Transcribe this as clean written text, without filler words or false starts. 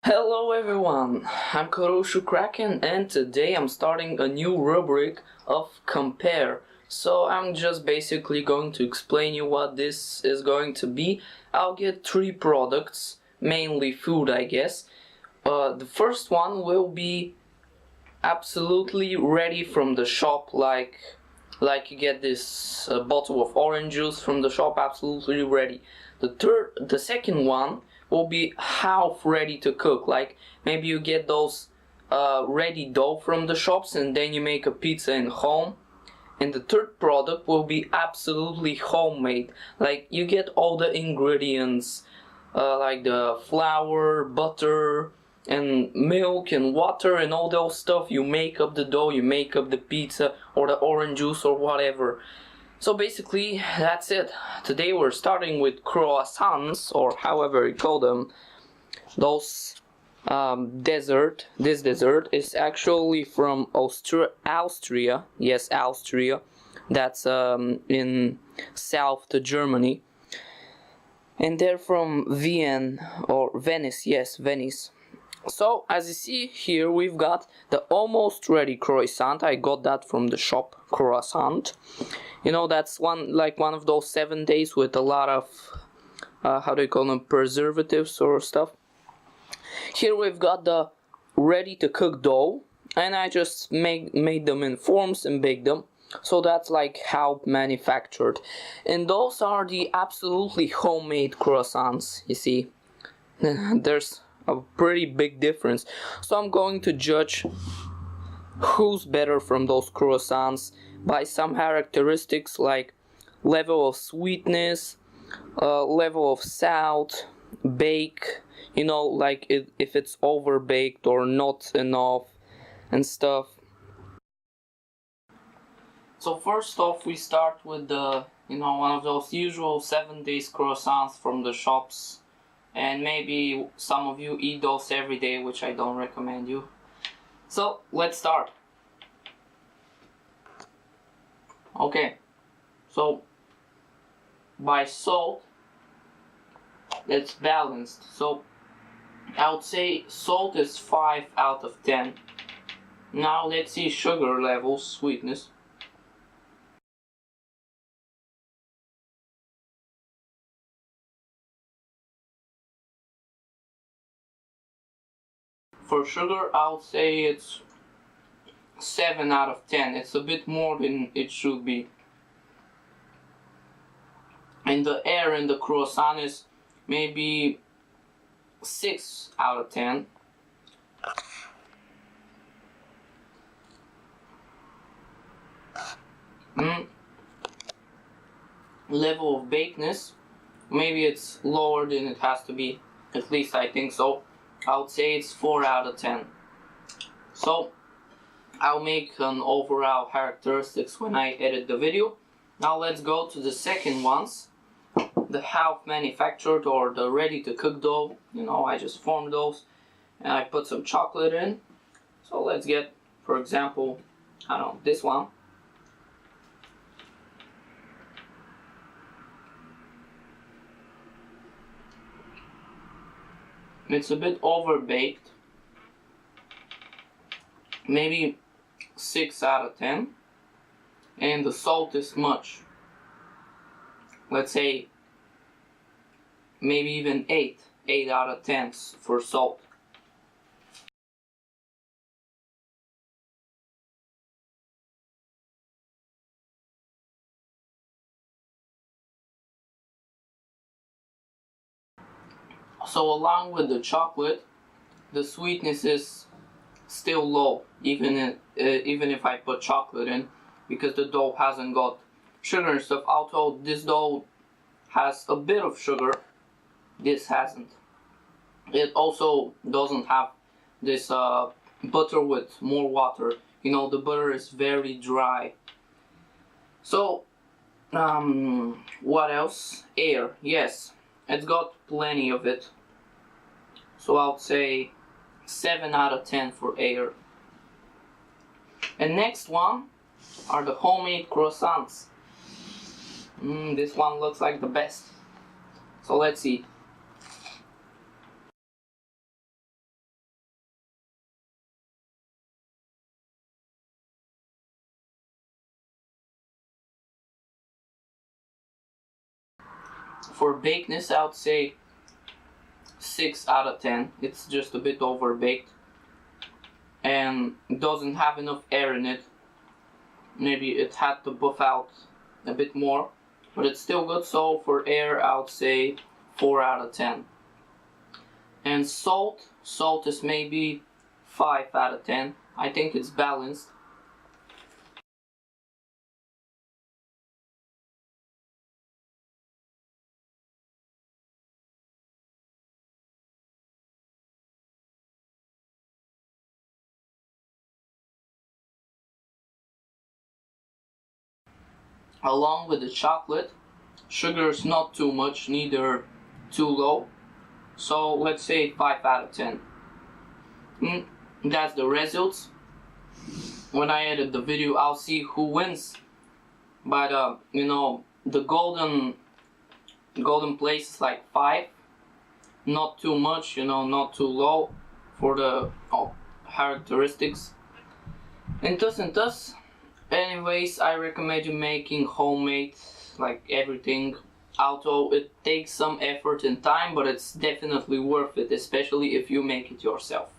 Hello everyone, I'm Kotooshu Kraken and today I'm starting a new rubric of Compare. So I'm just basically going to explain you what this is going to be. I'll get 3 products, mainly food I guess. The first one will be absolutely ready from the shop, like you get this bottle of orange juice from the shop, absolutely ready. The second one will be half ready to cook, like maybe you get those ready dough from the shops and then you make a pizza in home. And the third product will be absolutely homemade, like you get all the ingredients, like the flour, butter, and milk and water and all those stuff. You make up the dough, you make up the pizza or the orange juice or whatever. So basically that's it. Today we're starting with croissants, or however you call them. Those dessert. This dessert is actually from Austria. Yes, Austria. That's in South Germany. And they're from Vienna or Venice. Yes, Venice. So as you see here, we've got the almost ready croissant. I got that from the shop, croissant. You know, that's one of those 7 days with a lot of how do you call them, preservatives or stuff. Here we've got the ready to cook dough, and I just made them in forms and baked them. So that's like how manufactured. And those are the absolutely homemade croissants, you see. There's a pretty big difference. So I'm going to judge who's better from those croissants by some characteristics like level of sweetness, level of salt, bake, you know, like if it's over baked or not enough and stuff. So first off, we start with the, one of those usual 7 days croissants from the shops. And maybe some of you eat those every day, which I don't recommend you. So let's start. Okay, so by salt, it's balanced. So I would say salt is 5 out of 10. Now let's see sugar levels, sweetness. For sugar, I would say it's 7 out of 10. It's a bit more than it should be. And the air in the croissant is maybe 6 out of 10. Level of bakedness, maybe it's lower than it has to be. At least I think so. I would say it's 4 out of 10. So I'll make an overall characteristics when I edit the video. Now let's go to the second ones, the half manufactured or the ready to cook dough. I just formed those and I put some chocolate in. So let's get, for example, I don't know, this one. It's a bit over baked, maybe 6 out of 10, and the salt is much, let's say maybe even 8 out of 10 for salt. So along with the chocolate, the sweetness is still low, even if I put chocolate in, because the dough hasn't got sugar and stuff. Although this dough has a bit of sugar, this hasn't. It also doesn't have this butter with more water. The butter is very dry. So what else? Air. Yes, it's got plenty of it. So I would say 7 out of 10 for air. And next one are the homemade croissants. This one looks like the best. So let's see. For bakedness, I would say 6 out of 10. It's just a bit over baked and it doesn't have enough air in it. Maybe it had to buff out a bit more, but it's still good. So for air, I would say 4 out of 10. And salt is maybe 5 out of 10. I think it's balanced. Along with the chocolate, sugar is not too much, neither too low. So let's say 5 out of 10. That's the results. When I edit the video, I'll see who wins. But the golden place is like 5. Not too much, not too low for the characteristics. And thus. Anyways, I recommend you making homemade, like everything. Although it takes some effort and time, but it's definitely worth it, especially if you make it yourself.